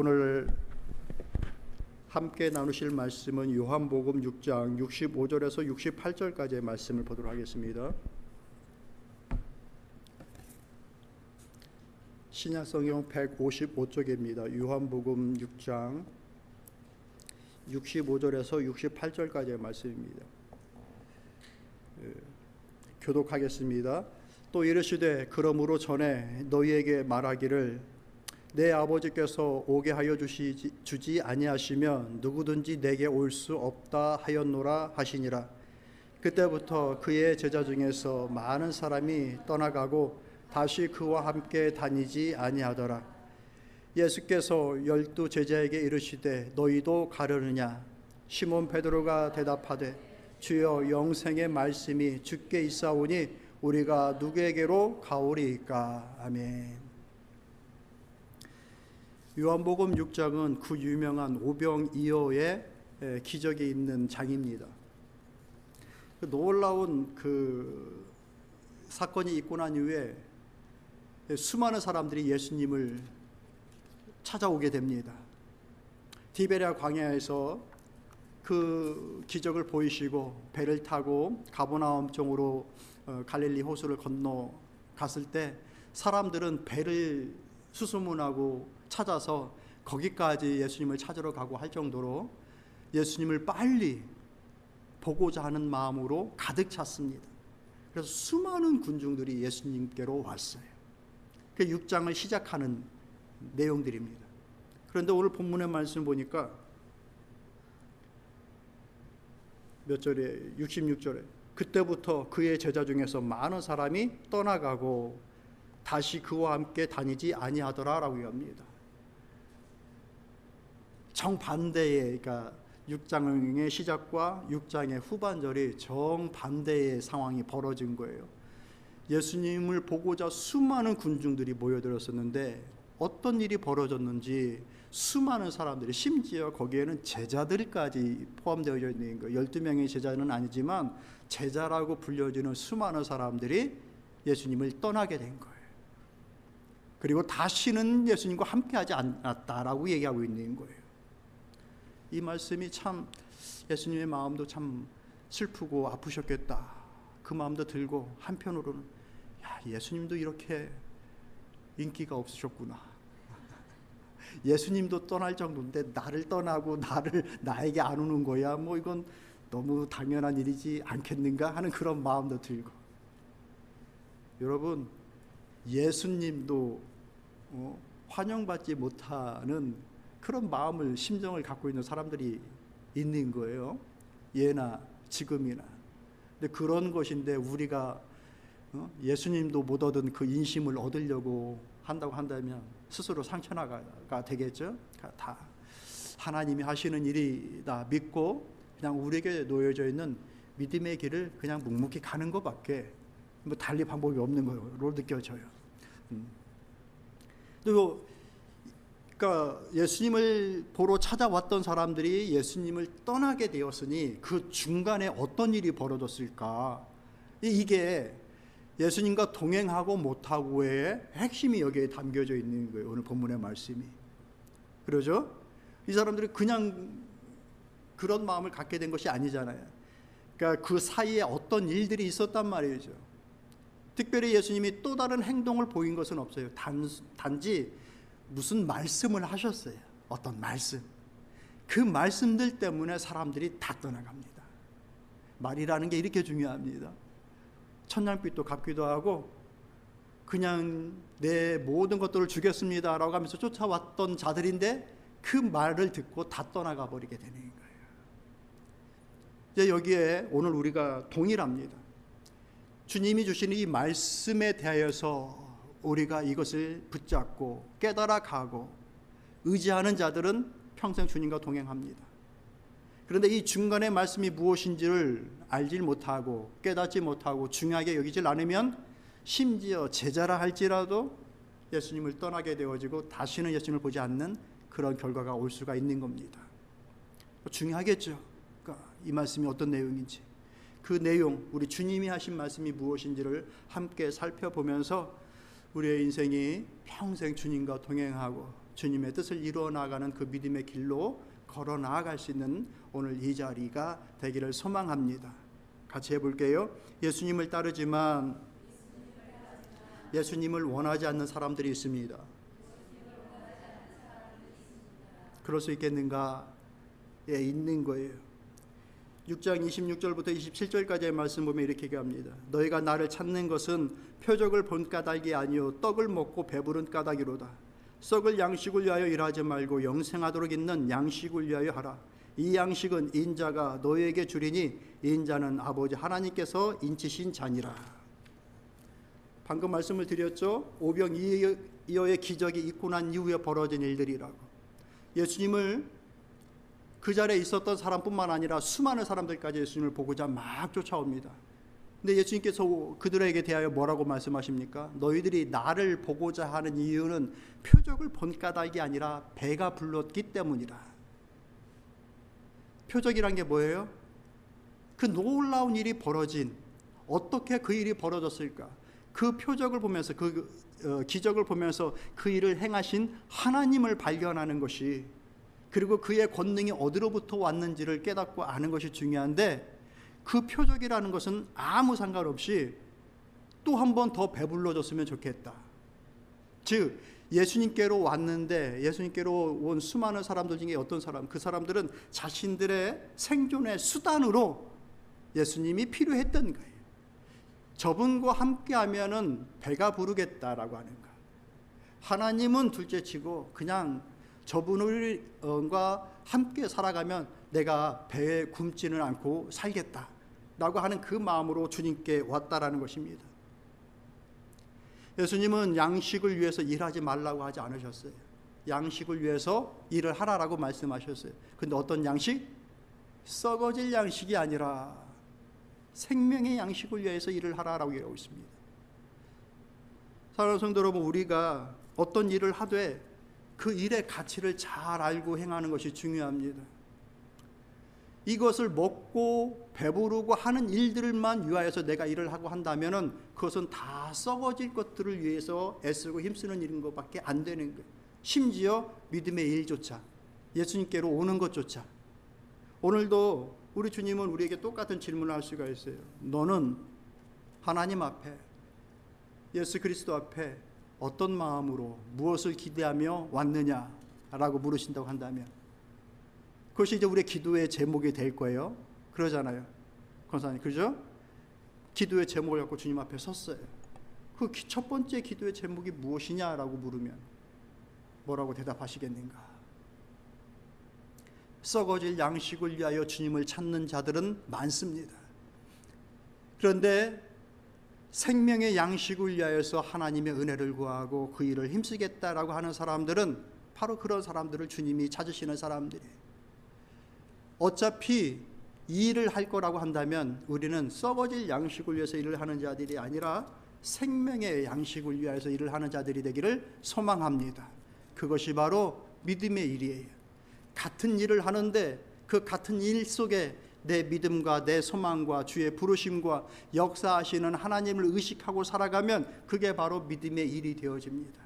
오늘 함께 나누실 말씀은 요한복음 6장 65절에서 68절까지의 말씀을 보도록 하겠습니다. 신약성경 155쪽입니다. 요한복음 6장 65절에서 68절까지의 말씀입니다. 교독하겠습니다. 또 이르시되 그러므로 전에 너희에게 말하기를 내 아버지께서 오게 하여 주지 아니하시면 누구든지 내게 올 수 없다 하였노라 하시니라. 그때부터 그의 제자 중에서 많은 사람이 떠나가고 다시 그와 함께 다니지 아니하더라. 예수께서 12 제자에게 이르시되 너희도 가려느냐? 시몬 베드로가 대답하되 주여 영생의 말씀이 주께 있사오니 우리가 누구에게로 가오리이까? 아멘. 요한복음 6장은 그 유명한 오병이어의 기적이 있는 장입니다. 놀라운 그 사건이 있고 난 이후에 수많은 사람들이 예수님을 찾아오게 됩니다. 디베랴 광야에서 그 기적을 보이시고 배를 타고 가버나움 쪽으로 갈릴리 호수를 건너갔을 때 사람들은 배를 수소문하고 찾아서 거기까지 예수님을 찾으러 가고 할 정도로 예수님을 빨리 보고자 하는 마음으로 가득 찼습니다. 그래서 수많은 군중들이 예수님께로 왔어요. 그 6장을 시작하는 내용들입니다. 그런데 오늘 본문의 말씀 보니까 몇 절에 66절에 그때부터 그의 제자 중에서 많은 사람이 떠나가고 다시 그와 함께 다니지 아니하더라라고 합니다. 정반대의, 그러니까 6장의 시작과 6장의 후반절이 정반대의 상황이 벌어진 거예요. 예수님을 보고자 수많은 군중들이 모여들었었는데 어떤 일이 벌어졌는지 수많은 사람들이, 심지어 거기에는 제자들까지 포함되어 있는 거예요. 12명의 제자는 아니지만 제자라고 불려지는 수많은 사람들이 예수님을 떠나게 된 거예요. 그리고 다시는 예수님과 함께하지 않았다라고 얘기하고 있는 거예요. 이 말씀이 참 예수님의 마음도 참 슬프고 아프셨겠다, 그 마음도 들고, 한편으로는 야, 예수님도 이렇게 인기가 없으셨구나. 예수님도 떠날 정도인데 나를 떠나고 나에게 안 오는 거야, 뭐 이건 너무 당연한 일이지 않겠는가 하는 그런 마음도 들고. 여러분, 예수님도 환영받지 못하는 그런 마음을, 심정을 갖고 있는 사람들이 있는 거예요. 예나 지금이나. 근데 그런 것인데 우리가 예수님도 못 얻은 그 인심을 얻으려고 한다고 한다면 스스로 상처나가 되겠죠. 다 하나님이 하시는 일이다 믿고 그냥 우리에게 놓여져 있는 믿음의 길을 그냥 묵묵히 가는 것밖에 뭐 달리 방법이 없는 거로 느껴져요. 또 그러니까 예수님을 보러 찾아왔던 사람들이 예수님을 떠나게 되었으니 그 중간에 어떤 일이 벌어졌을까? 이게 예수님과 동행하고 못하고의 핵심이 여기에 담겨져 있는 거예요. 오늘 본문의 말씀이. 그러죠? 이 사람들이 그냥 그런 마음을 갖게 된 것이 아니잖아요. 그러니까 그 사이에 어떤 일들이 있었단 말이죠. 특별히 예수님이 또 다른 행동을 보인 것은 없어요. 단지 무슨 말씀을 하셨어요. 어떤 말씀. 그 말씀들 때문에 사람들이 다 떠나갑니다. 말이라는 게 이렇게 중요합니다. 천냥빚도 갚기도 하고 그냥 내 모든 것들을 주겠습니다 라고 하면서 쫓아왔던 자들인데 그 말을 듣고 다 떠나가 버리게 되는 거예요. 이제 여기에 오늘 우리가 동일합니다. 주님이 주시는 이 말씀에 대하여서 우리가 이것을 붙잡고 깨달아가고 의지하는 자들은 평생 주님과 동행합니다. 그런데 이 중간의 말씀이 무엇인지를 알지 못하고 깨닫지 못하고 중요하게 여기질 않으면 심지어 제자라 할지라도 예수님을 떠나게 되어지고 다시는 예수님을 보지 않는 그런 결과가 올 수가 있는 겁니다. 중요하겠죠. 그러니까 이 말씀이 어떤 내용인지, 그 내용, 우리 주님이 하신 말씀이 무엇인지를 함께 살펴보면서 우리의 인생이 평생 주님과 동행하고 주님의 뜻을 이루어 나가는 그 믿음의 길로 걸어 나아갈 수 있는 오늘 이 자리가 되기를 소망합니다. 같이 해볼게요. 예수님을 따르지만 예수님을 원하지 않는 사람들이 있습니다. 그럴 수 있겠는가? 예, 있는 거예요. 6장 26절부터 27절까지의 말씀 보면 이렇게 얘기합니다. 너희가 나를 찾는 것은 표적을 본 까닭이 아니요 떡을 먹고 배부른 까닭이로다. 썩을 양식을 위하여 일하지 말고 영생하도록 있는 양식을 위하여 하라. 이 양식은 인자가 너희에게 주리니 인자는 아버지 하나님께서 인치신 자니라. 방금 말씀을 드렸죠. 오병이어의 기적이 있고 난 이후에 벌어진 일들이라고. 예수님을 그 자리에 있었던 사람뿐만 아니라 수많은 사람들까지 예수님을 보고자 막 쫓아옵니다. 근데 예수님께서 그들에게 대하여 뭐라고 말씀하십니까? 너희들이 나를 보고자 하는 이유는 표적을 본 까닭이 아니라 배가 불렀기 때문이라. 표적이란 게 뭐예요? 그 놀라운 일이 벌어진, 어떻게 그 일이 벌어졌을까? 그 표적을 보면서, 기적을 보면서 그 일을 행하신 하나님을 발견하는 것이, 그리고 그의 권능이 어디로부터 왔는지를 깨닫고 아는 것이 중요한데, 그 표적이라는 것은 아무 상관없이 또 한 번 더 배불러졌으면 좋겠다. 즉 예수님께로 왔는데, 예수님께로 온 수많은 사람들 중에 어떤 사람, 그 사람들은 자신들의 생존의 수단으로 예수님이 필요했던 거예요. 저분과 함께하면은 배가 부르겠다라고 하는 거. 하나님은 둘째치고 그냥 저분과 함께 살아가면 내가 배에 굶지는 않고 살겠다라고 하는 그 마음으로 주님께 왔다라는 것입니다. 예수님은 양식을 위해서 일하지 말라고 하지 않으셨어요. 양식을 위해서 일을 하라라고 말씀하셨어요. 근데 어떤 양식? 썩어질 양식이 아니라 생명의 양식을 위해서 일을 하라라고 얘기하고 있습니다. 사랑하는 성도 여러분, 우리가 어떤 일을 하되 그 일의 가치를 잘 알고 행하는 것이 중요합니다. 이것을 먹고 배부르고 하는 일들만 위하여서 내가 일을 하고 한다면은 그것은 다 썩어질 것들을 위해서 애쓰고 힘쓰는 일인 것밖에 안 되는 거예요. 심지어 믿음의 일조차, 예수님께로 오는 것조차. 오늘도 우리 주님은 우리에게 똑같은 질문을 할 수가 있어요. 너는 하나님 앞에, 예수 그리스도 앞에 어떤 마음으로 무엇을 기대하며 왔느냐라고 물으신다고 한다면, 그것이 이제 우리의 기도의 제목이 될 거예요. 그러잖아요, 권사님, 그죠? 기도의 제목을 갖고 주님 앞에 섰어요. 그 첫 번째 기도의 제목이 무엇이냐라고 물으면 뭐라고 대답하시겠는가? 썩어질 양식을 위하여 주님을 찾는 자들은 많습니다. 그런데 생명의 양식을 위하여서 하나님의 은혜를 구하고 그 일을 힘쓰겠다라고 하는 사람들은 바로 그런 사람들을 주님이 찾으시는 사람들이에요. 어차피 이 일을 할 거라고 한다면 우리는 썩어질 양식을 위해서 일을 하는 자들이 아니라 생명의 양식을 위하여서 일을 하는 자들이 되기를 소망합니다. 그것이 바로 믿음의 일이에요. 같은 일을 하는데 그 같은 일 속에 내 믿음과 내 소망과 주의 부르심과 역사하시는 하나님을 의식하고 살아가면 그게 바로 믿음의 일이 되어집니다.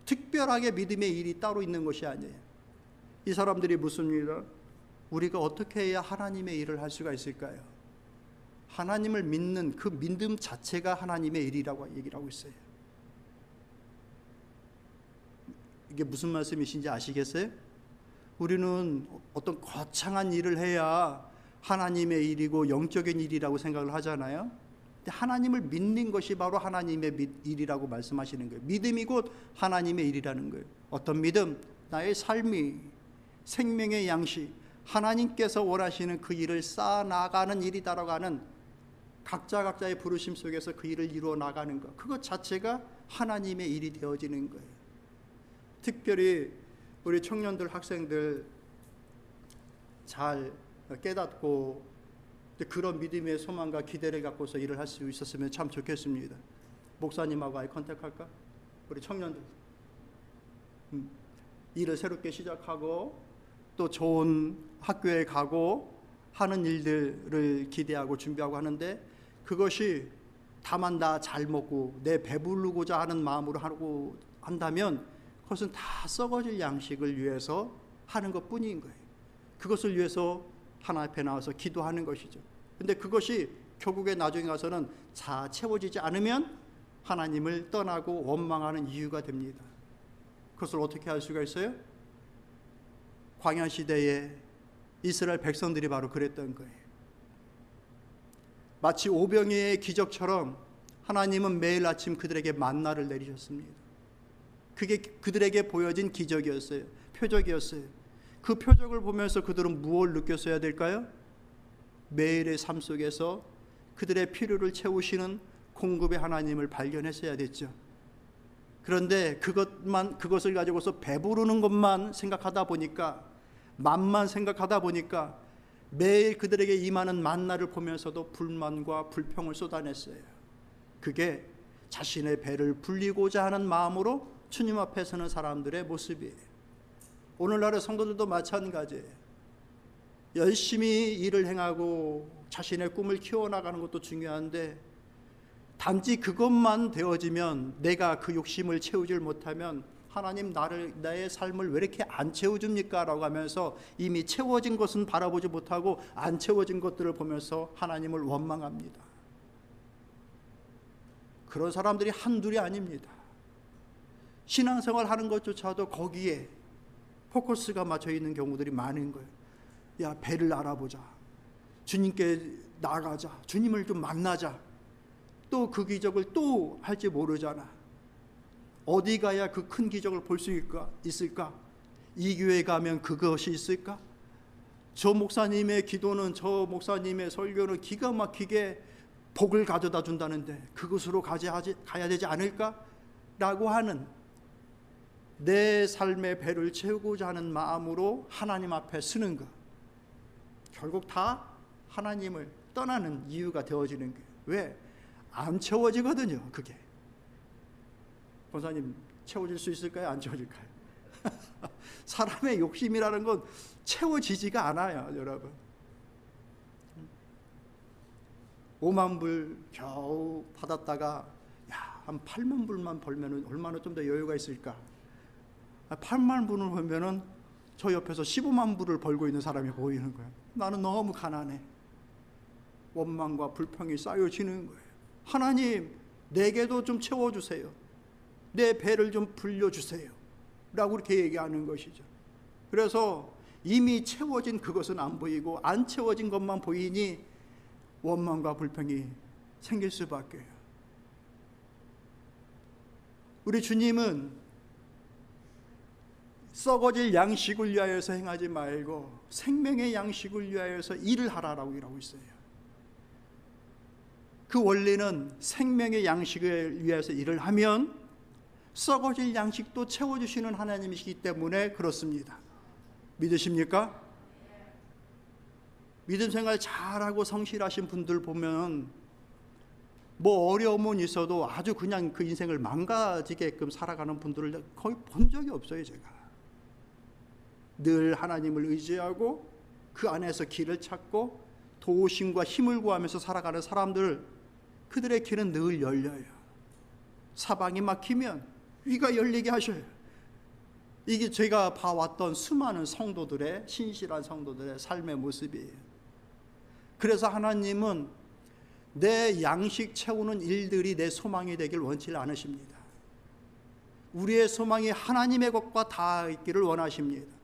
특별하게 믿음의 일이 따로 있는 것이 아니에요. 이 사람들이 묻습니다. 우리가 어떻게 해야 하나님의 일을 할 수가 있을까요? 하나님을 믿는 그 믿음 자체가 하나님의 일이라고 얘기를 하고 있어요. 이게 무슨 말씀이신지 아시겠어요? 우리는 어떤 거창한 일을 해야 하나님의 일이고 영적인 일이라고 생각을 하잖아요. 근데 하나님을 믿는 것이 바로 하나님의 일이라고 말씀하시는 거예요. 믿음이 곧 하나님의 일이라는 거예요. 어떤 믿음? 나의 삶이 생명의 양식, 하나님께서 원하시는 그 일을 쌓아나가는 일이다라고 하는 각자의 부르심 속에서 그 일을 이루어 나가는 것, 그것 자체가 하나님의 일이 되어지는 거예요. 특별히 우리 청년들, 학생들 잘 깨닫고 그런 믿음의 소망과 기대를 갖고서 일을 할 수 있었으면 참 좋겠습니다. 목사님하고 아이 컨택할까? 우리 청년들 일을 새롭게 시작하고 또 좋은 학교에 가고 하는 일들을 기대하고 준비하고 하는데 그것이 다만 나 잘 먹고 내 배부르고자 하는 마음으로 하고 한다면 그것은 다 썩어질 양식을 위해서 하는 것뿐인 거예요. 그것을 위해서 하나님 앞에 나와서 기도하는 것이죠. 근데 그것이 결국에 나중에 가서는 다 채워지지 않으면 하나님을 떠나고 원망하는 이유가 됩니다. 그것을 어떻게 할 수가 있어요? 광야 시대에 이스라엘 백성들이 바로 그랬던 거예요. 마치 오병이의 기적처럼 하나님은 매일 아침 그들에게 만나를 내리셨습니다. 그게 그들에게 보여진 기적이었어요. 표적이었어요. 그 표적을 보면서 그들은 무엇을 느꼈어야 될까요? 매일의 삶 속에서 그들의 필요를 채우시는 공급의 하나님을 발견했어야 됐죠. 그런데 그것을 가지고서 배부르는 것만 생각하다 보니까, 맛만 생각하다 보니까 매일 그들에게 임하는 만나를 보면서도 불만과 불평을 쏟아냈어요. 그게 자신의 배를 불리고자 하는 마음으로 주님 앞에 서는 사람들의 모습이에요. 오늘날의 성도들도 마찬가지예요. 열심히 일을 행하고 자신의 꿈을 키워나가는 것도 중요한데, 단지 그것만 되어지면, 내가 그 욕심을 채우질 못하면 하나님 나의 삶을 왜 이렇게 안 채워줍니까? 라고 하면서 이미 채워진 것은 바라보지 못하고 안 채워진 것들을 보면서 하나님을 원망합니다. 그런 사람들이 한둘이 아닙니다. 신앙생활 하는 것조차도 거기에 포커스가 맞춰 있는 경우들이 많은 거예요. 야, 배를 알아보자, 주님께 나아가자, 주님을 좀 만나자. 또 그 기적을 또 할지 모르잖아. 어디 가야 그 큰 기적을 볼 수 있을까? 이 교회 가면 그것이 있을까? 저 목사님의 기도는, 저 목사님의 설교는 기가 막히게 복을 가져다 준다는데 그것으로 가야 되지 않을까? 라고 하는, 내 삶의 배를 채우고자 하는 마음으로 하나님 앞에 서는 것, 결국 다 하나님을 떠나는 이유가 되어지는 거예요. 왜? 안 채워지거든요. 그게. 권사님, 채워질 수 있을까요? 안 채워질까요? 사람의 욕심이라는 건 채워지지가 않아요, 여러분. 5만 불 겨우 받았다가, 야, 한 8만 불만 벌면 얼마나 좀 더 여유가 있을까? 8만 불을 벌면은 저 옆에서 15만 불을 벌고 있는 사람이 보이는 거예요. 나는 너무 가난해. 원망과 불평이 쌓여지는 거예요. 하나님, 내게도 좀 채워주세요. 내 배를 좀 불려주세요. 라고 이렇게 얘기하는 것이죠. 그래서 이미 채워진 그것은 안 보이고 안 채워진 것만 보이니 원망과 불평이 생길 수밖에요. 우리 주님은 썩어질 양식을 위하여서 행하지 말고 생명의 양식을 위하여서 일을 하라라고 일하고 있어요. 그 원리는 생명의 양식을 위해서 일을 하면 썩어질 양식도 채워주시는 하나님이시기 때문에 그렇습니다. 믿으십니까? 믿음 생활 잘하고 성실하신 분들 보면 뭐 어려움은 있어도 아주 그냥 그 인생을 망가지게끔 살아가는 분들을 거의 본 적이 없어요. 제가 늘 하나님을 의지하고 그 안에서 길을 찾고 도우심과 힘을 구하면서 살아가는 사람들, 그들의 길은 늘 열려요. 사방이 막히면 위가 열리게 하셔요. 이게 제가 봐왔던 수많은 성도들의, 신실한 성도들의 삶의 모습이에요. 그래서 하나님은 내 양식 채우는 일들이 내 소망이 되길 원치 않으십니다. 우리의 소망이 하나님의 것과 다 있기를 원하십니다.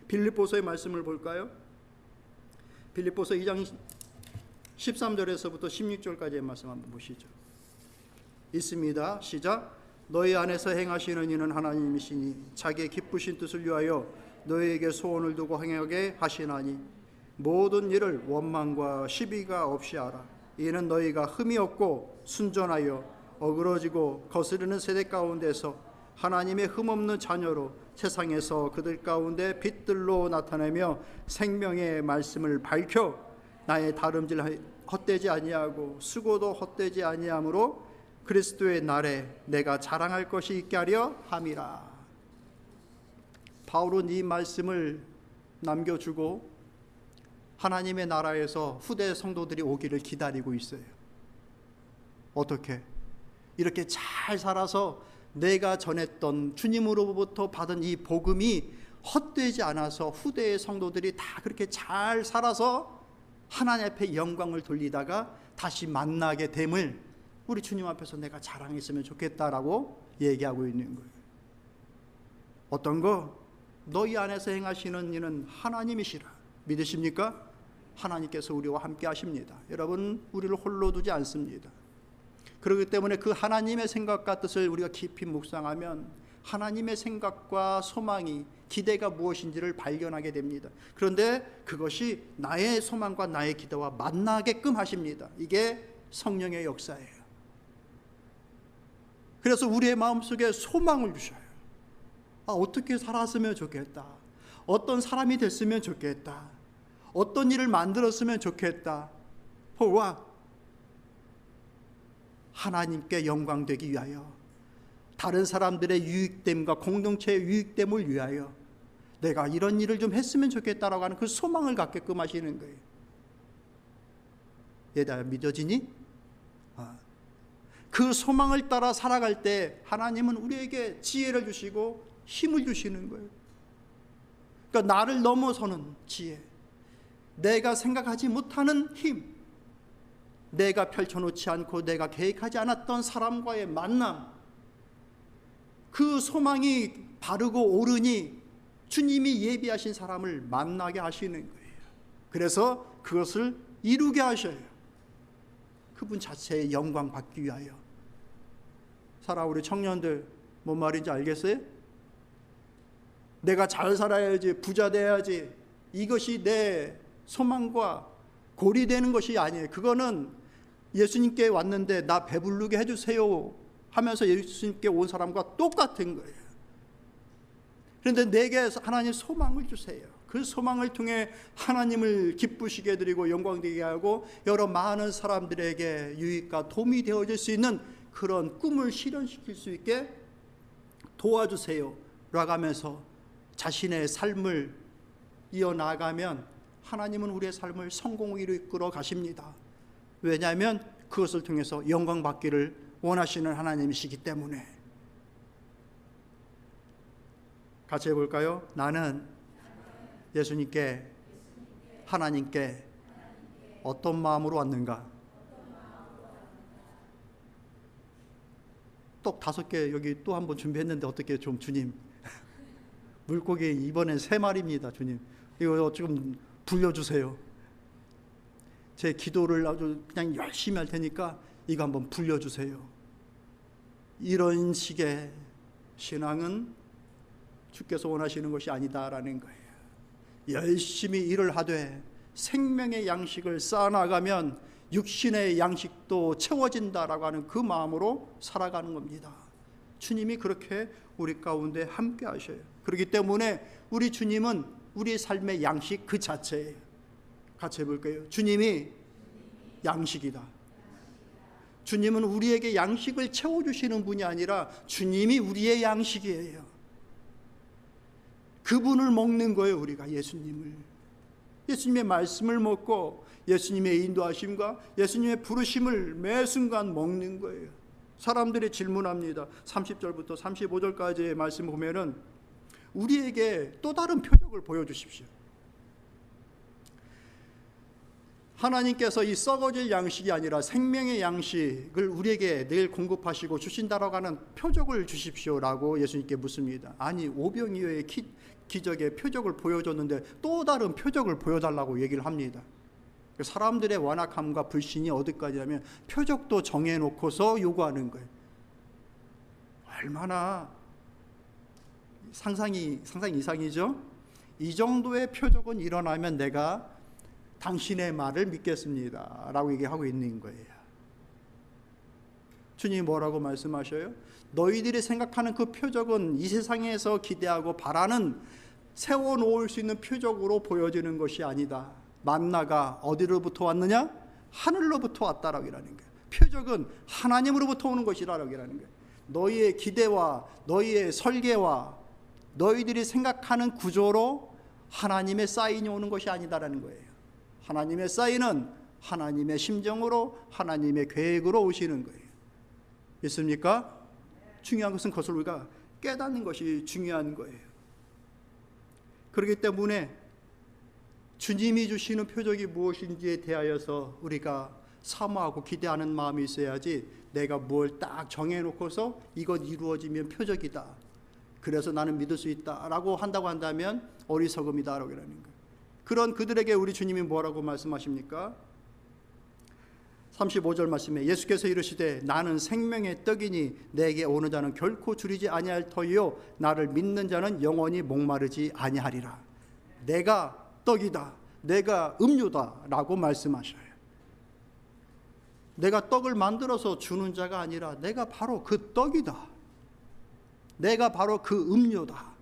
빌립보서의 말씀을 볼까요? 빌립보서 2장 13절에서부터 16절까지의 말씀 한번 보시죠. 있습니다. 시작. 너희 안에서 행하시는 이는 하나님이시니 자기의 기쁘신 뜻을 위하여 너희에게 소원을 두고 행하게 하시나니 모든 일을 원망과 시비가 없이 하라. 이는 너희가 흠이 없고 순전하여 어그러지고 거스르는 세대 가운데서 하나님의 흠없는 자녀로 세상에서 그들 가운데 빛들로 나타내며 생명의 말씀을 밝혀 나의 다름질 헛되지 아니하고 수고도 헛되지 아니하므로 그리스도의 날에 내가 자랑할 것이 있게 하려 함이라. 바울은 이 말씀을 남겨주고 하나님의 나라에서 후대 성도들이 오기를 기다리고 있어요. 어떻게? 이렇게 잘 살아서 내가 전했던 주님으로부터 받은 이 복음이 헛되지 않아서 후대의 성도들이 다 그렇게 잘 살아서 하나님 앞에 영광을 돌리다가 다시 만나게 됨을 우리 주님 앞에서 내가 자랑했으면 좋겠다라고 얘기하고 있는 거예요. 어떤 거? 너희 안에서 행하시는 이는 하나님이시라. 믿으십니까? 하나님께서 우리와 함께 하십니다. 여러분, 우리를 홀로 두지 않습니다. 그렇기 때문에 그 하나님의 생각과 뜻을 우리가 깊이 묵상하면 하나님의 생각과 소망이, 기대가 무엇인지를 발견하게 됩니다. 그런데 그것이 나의 소망과 나의 기대와 만나게끔 하십니다. 이게 성령의 역사예요. 그래서 우리의 마음속에 소망을 주셔요. 어떻게 살았으면 좋겠다. 어떤 사람이 됐으면 좋겠다. 어떤 일을 만들었으면 좋겠다. 와, 하나님께 영광되기 위하여, 다른 사람들의 유익됨과 공동체의 유익됨을 위하여 내가 이런 일을 좀 했으면 좋겠다라고 하는 그 소망을 갖게끔 하시는 거예요. 얘들아, 믿어지니? 그 소망을 따라 살아갈 때 하나님은 우리에게 지혜를 주시고 힘을 주시는 거예요. 그러니까 나를 넘어서는 지혜, 내가 생각하지 못하는 힘, 내가 펼쳐놓지 않고 내가 계획하지 않았던 사람과의 만남, 그 소망이 바르고 옳으니 주님이 예비하신 사람을 만나게 하시는 거예요. 그래서 그것을 이루게 하셔요. 그분 자체의 영광 받기 위하여. 우리 청년들 뭔 말인지 알겠어요? 내가 잘 살아야지, 부자 돼야지, 이것이 내 소망과 고리되는 것이 아니에요. 그거는 예수님께 왔는데 나 배부르게 해주세요 하면서 예수님께 온 사람과 똑같은 거예요. 그런데 내게 하나님 소망을 주세요. 그 소망을 통해 하나님을 기쁘시게 드리고 영광되게 하고 여러 많은 사람들에게 유익과 도움이 되어질 수 있는 그런 꿈을 실현시킬 수 있게 도와주세요 라고 하면서 자신의 삶을 이어나가면 하나님은 우리의 삶을 성공으로 이끌어 가십니다. 왜냐하면 그것을 통해서 영광 받기를 원하시는 하나님이시기 때문에. 같이 해볼까요? 나는 예수님께, 하나님께 어떤 마음으로 왔는가? 떡 5개 여기 또 한번 준비했는데 어떻게 좀 주님, 물고기 이번엔 3마리입니다. 주님, 이거 좀 불려주세요. 제 기도를 아주 그냥 열심히 할 테니까 이거 한번 불려주세요. 이런 식의 신앙은 주께서 원하시는 것이 아니다라는 거예요. 열심히 일을 하되 생명의 양식을 쌓아나가면 육신의 양식도 채워진다라고 하는 그 마음으로 살아가는 겁니다. 주님이 그렇게 우리 가운데 함께 하셔요. 그렇기 때문에 우리 주님은 우리의 삶의 양식 그 자체예요. 같이 해볼까요? 주님이 양식이다. 주님은 우리에게 양식을 채워주시는 분이 아니라 주님이 우리의 양식이에요. 그분을 먹는 거예요. 우리가 예수님을, 예수님의 말씀을 먹고 예수님의 인도하심과 예수님의 부르심을 매 순간 먹는 거예요. 사람들이 질문합니다. 30절부터 35절까지의 말씀 보면은 우리에게 또 다른 표적을 보여주십시오. 하나님께서 이 썩어질 양식이 아니라 생명의 양식을 우리에게 늘 공급하시고 주신다라고 하는 표적을 주십시오라고 예수님께 묻습니다. 아니, 오병이어의 기적의 표적을 보여줬는데 또 다른 표적을 보여달라고 얘기를 합니다. 사람들의 완악함과 불신이 어디까지냐면 표적도 정해놓고서 요구하는 거예요. 얼마나 상상 이상이죠? 이 정도의 표적은 일어나면 내가 당신의 말을 믿겠습니다 라고 얘기하고 있는 거예요. 주님이 뭐라고 말씀하셔요? 너희들이 생각하는 그 표적은 이 세상에서 기대하고 바라는, 세워놓을 수 있는 표적으로 보여지는 것이 아니다. 만나가 어디로부터 왔느냐? 하늘로부터 왔다라고 하는 거예요. 표적은 하나님으로부터 오는 것이라고 하는 거예요. 너희의 기대와 너희의 설계와 너희들이 생각하는 구조로 하나님의 사인이 오는 것이 아니다라는 거예요. 하나님의 사인은 하나님의 심정으로, 하나님의 계획으로 오시는 거예요. 믿습니까? 중요한 것은 그것을 우리가 깨닫는 것이 중요한 거예요. 그렇기 때문에 주님이 주시는 표적이 무엇인지에 대하여서 우리가 사모하고 기대하는 마음이 있어야지, 내가 뭘 딱 정해놓고서 이것 이루어지면 표적이다, 그래서 나는 믿을 수 있다 라고 한다고 한다면 어리석음이다 라고 하는 거예요. 그런 그들에게 우리 주님이 뭐라고 말씀하십니까? 35절 말씀에 예수께서 이르시되 나는 생명의 떡이니 내게 오는 자는 결코 줄이지 아니할 터이요 나를 믿는 자는 영원히 목마르지 아니하리라. 내가 떡이다, 내가 음료다 라고 말씀하셔요. 내가 떡을 만들어서 주는 자가 아니라 내가 바로 그 떡이다, 내가 바로 그 음료다.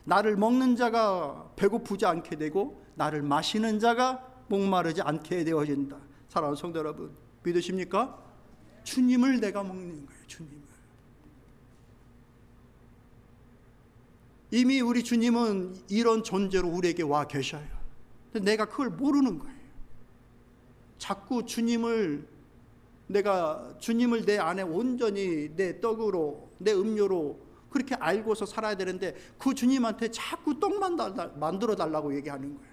나를 먹는 자가 배고프지 않게 되고 나를 마시는 자가 목마르지 않게 되어진다. 사랑하는 성도 여러분, 믿으십니까? 주님을 내가 먹는 거예요. 주님을. 이미 우리 주님은 이런 존재로 우리에게 와 계셔요. 근데 내가 그걸 모르는 거예요. 자꾸 주님을 내 안에 온전히 내 떡으로, 내 음료로 그렇게 알고서 살아야 되는데 그 주님한테 자꾸 떡만 만들어 달라고 얘기하는 거예요.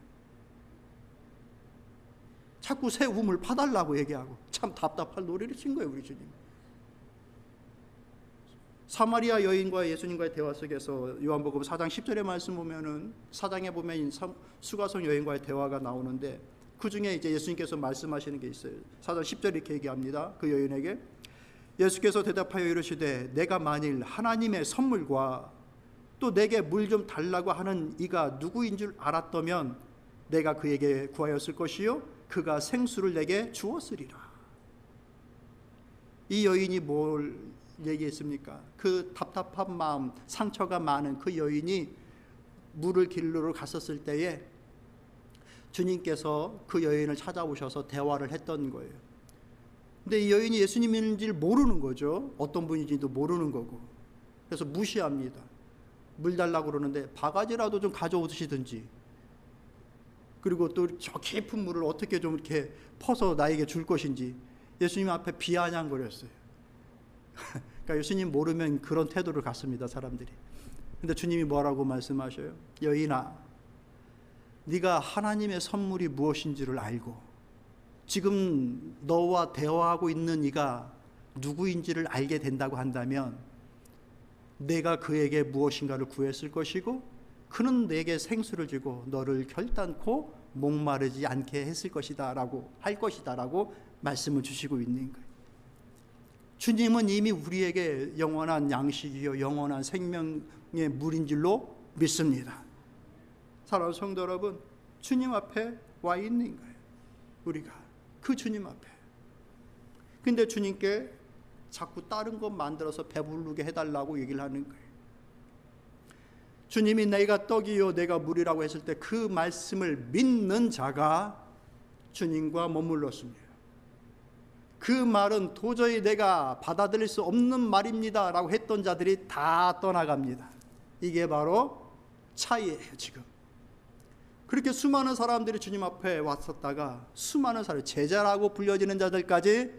자꾸 새 우물 파달라고 얘기하고, 참 답답할 노래를 친 거예요 우리 주님. 사마리아 여인과 예수님과의 대화 속에서 요한복음 4장 10절의 말씀 보면은, 4장에 보면 수가성 여인과의 대화가 나오는데 그 중에 이제 예수님께서 말씀하시는 게 있어요. 4장 10절 이렇게 얘기합니다. 그 여인에게 예수께서 대답하여 이르시되 내가 만일 하나님의 선물과 또 내게 물 좀 달라고 하는 이가 누구인 줄 알았다면 내가 그에게 구하였을 것이요 그가 생수를 내게 주었으리라. 이 여인이 뭘 얘기했습니까? 그 답답한 마음, 상처가 많은 그 여인이 물을 길러 갔었을 때에 주님께서 그 여인을 찾아오셔서 대화를 했던 거예요. 근데 이 여인이 예수님인지를 모르는 거죠. 어떤 분인지도 모르는 거고. 그래서 무시합니다. 물 달라고 그러는데 바가지라도 좀 가져오시든지, 그리고 또 저 깊은 물을 어떻게 좀 이렇게 퍼서 나에게 줄 것인지 예수님 앞에 비아냥거렸어요. 그러니까 예수님 모르면 그런 태도를 갖습니다, 사람들이. 근데 주님이 뭐라고 말씀하셔요? 여인아, 네가 하나님의 선물이 무엇인지를 알고 지금 너와 대화하고 있는 이가 누구인지를 알게 된다고 한다면 내가 그에게 무엇인가를 구했을 것이고 그는 내게 생수를 주고 너를 결단코 목마르지 않게 했을 것이다 라고 할 것이다 라고 말씀을 주시고 있는 거예요. 주님은 이미 우리에게 영원한 양식이요 영원한 생명의 물인 줄로 믿습니다. 사랑하는 성도 여러분, 주님 앞에 와 있는 거예요. 우리가 그 주님 앞에. 근데 주님께 자꾸 다른 것 만들어서 배부르게 해달라고 얘기를 하는 거예요. 주님이 내가 떡이요 내가 물이라고 했을 때 그 말씀을 믿는 자가 주님과 머물렀습니다. 그 말은 도저히 내가 받아들일 수 없는 말입니다 라고 했던 자들이 다 떠나갑니다. 이게 바로 차이예요. 지금 그렇게 수많은 사람들이 주님 앞에 왔었다가 수많은 사람, 제자라고 불려지는 자들까지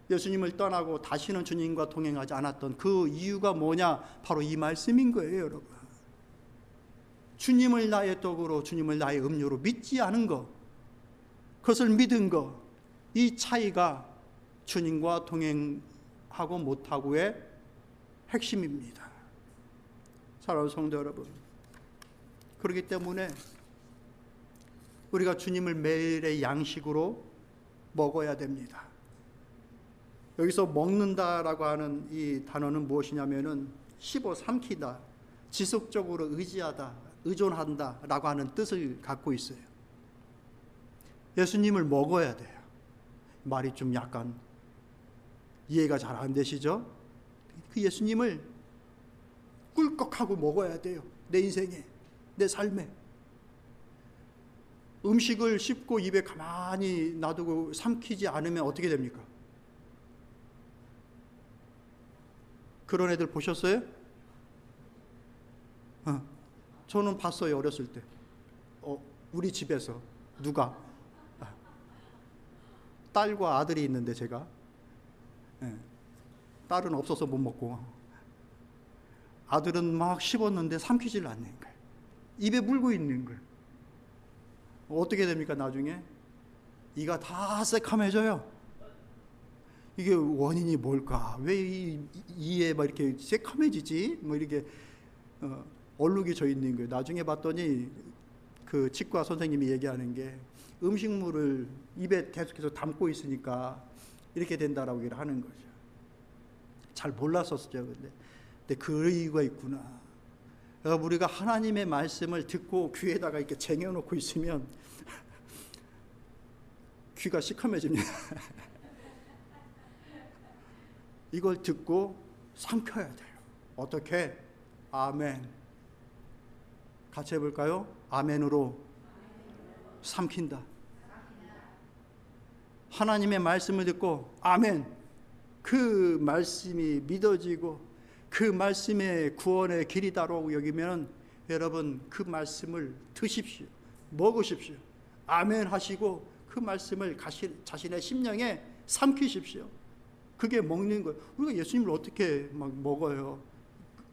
예수님을 떠나고 다시는 주님과 동행하지 않았던 그 이유가 뭐냐? 바로 이 말씀인 거예요, 여러분. 주님을 나의 떡으로, 주님을 나의 음료로 믿지 않은 것, 그것을 믿은 것, 이 차이가 주님과 동행하고 못하고의 핵심입니다. 사랑하는 성도 여러분, 그렇기 때문에 우리가 주님을 매일의 양식으로 먹어야 됩니다. 여기서 먹는다라고 하는 이 단어는 무엇이냐면은 씹어 삼키다, 지속적으로 의지하다, 의존한다 라고 하는 뜻을 갖고 있어요. 예수님을 먹어야 돼요. 말이 좀 약간 이해가 잘 안 되시죠? 그 예수님을 꿀꺽하고 먹어야 돼요. 내 인생에, 내 삶에. 음식을 씹고 입에 가만히 놔두고 삼키지 않으면 어떻게 됩니까? 그런 애들 보셨어요? 저는 봤어요. 어렸을 때 우리 집에서 누가 딸과 아들이 있는데 제가 딸은 없어서 못 먹고 아들은 막 씹었는데 삼키질 않는 거예요. 입에 물고 있는 거예요. 어떻게 됩니까? 나중에 이가 다 새카매져요. 이게 원인이 뭘까? 왜 이에 막 이렇게 새카매지지? 뭐 이렇게 얼룩이 져 있는 거예요. 나중에 봤더니 그 치과 선생님이 얘기하는 게 음식물을 입에 계속해서 담고 있으니까 이렇게 된다라고 얘기를 하는 거죠. 잘 몰랐었죠. 근데 그 이유가 있구나. 여러분, 우리가 하나님의 말씀을 듣고 귀에다가 이렇게 쟁여놓고 있으면 귀가 시커매집니다. 이걸 듣고 삼켜야 돼요. 어떻게? 아멘. 같이 해볼까요? 아멘으로 삼킨다. 하나님의 말씀을 듣고 아멘. 그 말씀이 믿어지고 그 말씀의 구원의 길이다라고 여기면 여러분 그 말씀을 드십시오. 먹으십시오. 아멘 하시고 그 말씀을 자신의 심령에 삼키십시오. 그게 먹는 거예요. 우리가 예수님을 어떻게 막 먹어요?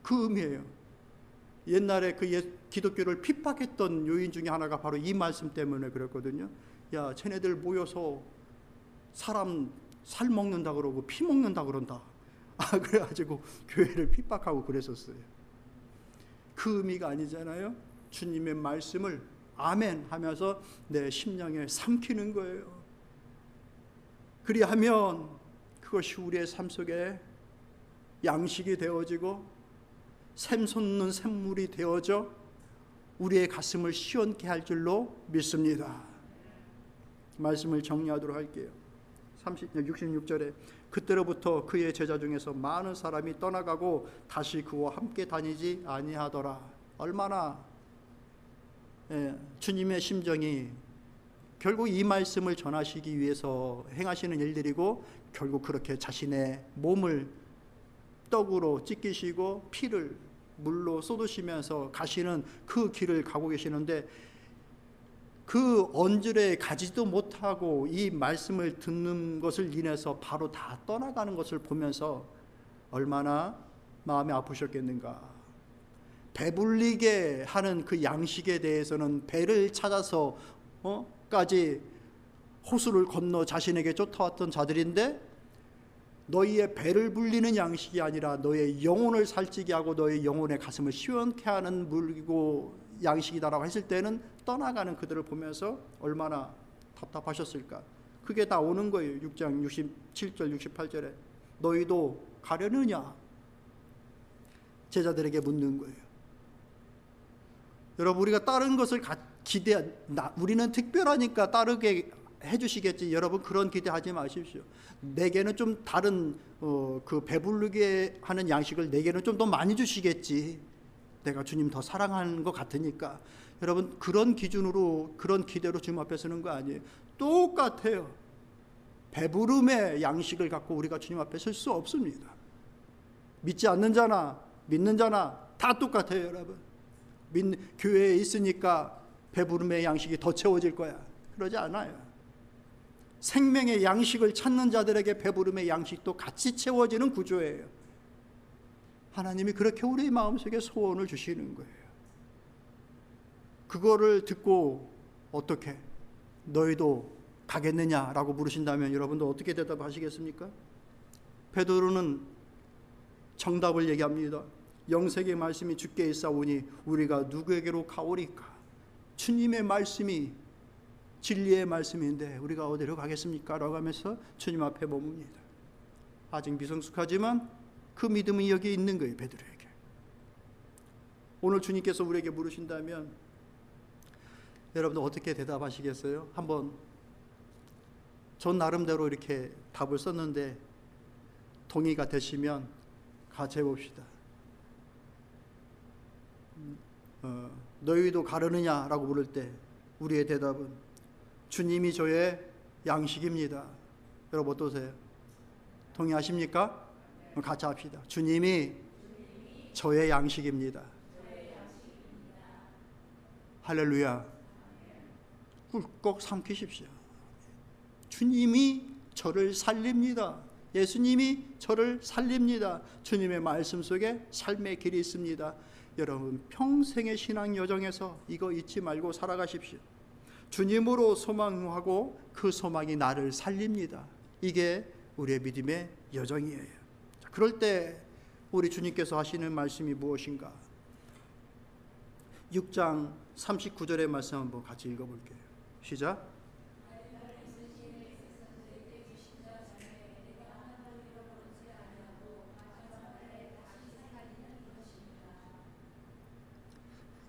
그 의미예요. 옛날에 그 기독교를 핍박했던 요인 중에 하나가 바로 이 말씀 때문에 그랬거든요. 야, 쟤네들 모여서 사람 살 먹는다 그러고 피 먹는다 그런다. 그래가지고 교회를 핍박하고 그랬었어요. 그 의미가 아니잖아요. 주님의 말씀을 아멘 하면서 내 심령에 삼키는 거예요. 그리하면 그것이 우리의 삶 속에 양식이 되어지고 샘솟는 샘물이 되어져 우리의 가슴을 시원케 할 줄로 믿습니다. 말씀을 정리하도록 할게요. 66절에 그때로부터 그의 제자 중에서 많은 사람이 떠나가고 다시 그와 함께 다니지 아니하더라. 얼마나 주님의 심정이 결국 이 말씀을 전하시기 위해서 행하시는 일들이고 결국 그렇게 자신의 몸을 떡으로 찢기시고 피를 물로 쏟으시면서 가시는 그 길을 가고 계시는데 그 언질에 가지도 못하고 이 말씀을 듣는 것을 인해서 바로 다 떠나가는 것을 보면서 얼마나 마음이 아프셨겠는가. 배불리게 하는 그 양식에 대해서는 배를 찾아서 까지 호수를 건너 자신에게 쫓아왔던 자들인데 너희의 배를 불리는 양식이 아니라 너의 영혼을 살찌게 하고 너의 영혼의 가슴을 시원케 하는 물이고 양식이다라고 했을 때는 떠나가는 그들을 보면서 얼마나 답답하셨을까. 그게 다 오는 거예요. 6장 67절 68절에 너희도 가려느냐 제자들에게 묻는 거예요. 여러분, 우리가 다른 것을 우리는 특별하니까 따르게 해주시겠지. 여러분, 그런 기대하지 마십시오. 내게는 좀 다른 그 배부르게 하는 양식을 내게는 좀 더 많이 주시겠지. 내가 주님 더 사랑하는 것 같으니까. 여러분, 그런 기준으로 그런 기대로 주님 앞에 서는 거 아니에요. 똑같아요. 배부름의 양식을 갖고 우리가 주님 앞에 설 수 없습니다. 믿지 않는 자나 믿는 자나 다 똑같아요. 여러분, 교회에 있으니까 배부름의 양식이 더 채워질 거야. 그러지 않아요. 생명의 양식을 찾는 자들에게 배부름의 양식도 같이 채워지는 구조예요. 하나님이 그렇게 우리 마음속에 소원을 주시는 거예요. 그거를 듣고 어떻게 너희도 가겠느냐라고 물으신다면 여러분도 어떻게 대답하시겠습니까? 베드로는 정답을 얘기합니다. 영생의 말씀이 주께 있사오니 우리가 누구에게로 가오리까? 주님의 말씀이 진리의 말씀인데 우리가 어디로 가겠습니까? 라고 하면서 주님 앞에 머뭅니다. 아직 미성숙하지만 그 믿음이 여기 있는 거예요. 베드로에게. 오늘 주님께서 우리에게 물으신다면 여러분들 어떻게 대답하시겠어요? 한번 전 나름대로 이렇게 답을 썼는데 동의가 되시면 같이 해봅시다. 너희도 가려느냐라고 물을 때 우리의 대답은 주님이 저의 양식입니다. 여러분 어떠세요? 동의하십니까? 같이 합시다. 주님이 저의 양식입니다. 할렐루야. 꿀꺽 삼키십시오. 주님이 저를 살립니다. 예수님이 저를 살립니다. 주님의 말씀 속에 삶의 길이 있습니다. 여러분 평생의 신앙 여정에서 이거 잊지 말고 살아가십시오. 주님으로 소망하고 그 소망이 나를 살립니다. 이게 우리의 믿음의 여정이에요. 그럴 때 우리 주님께서 하시는 말씀이 무엇인가? 6장 39절의 말씀 한번 같이 읽어볼게요. 시작.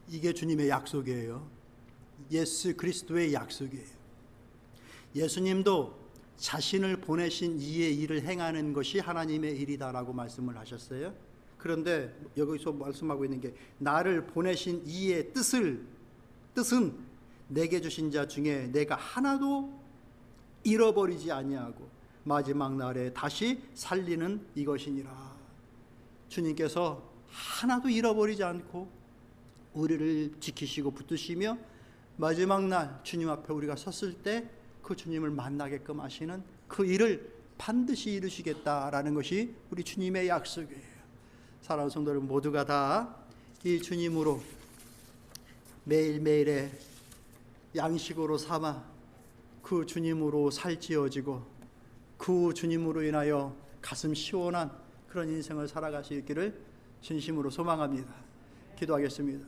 이게 주님의 약속이에요. 예수 그리스도의 약속이에요. 예수님도 자신을 보내신 이의 일을 행하는 것이 하나님의 일이다라고 말씀을 하셨어요. 그런데 여기서 말씀하고 있는 게 나를 보내신 이의 뜻은 내게 주신 자 중에 내가 하나도 잃어버리지 아니하고 마지막 날에 다시 살리는 이것이니라. 주님께서 하나도 잃어버리지 않고 우리를 지키시고 붙드시며 마지막 날 주님 앞에 우리가 섰을 때 그 주님을 만나게끔 하시는 그 일을 반드시 이루시겠다라는 것이 우리 주님의 약속이에요. 사랑하는 성도 여러분, 모두가 다 이 주님으로 매일매일의 양식으로 삼아 그 주님으로 살찌어지고 그 주님으로 인하여 가슴 시원한 그런 인생을 살아갈 수 있기를 진심으로 소망합니다. 기도하겠습니다.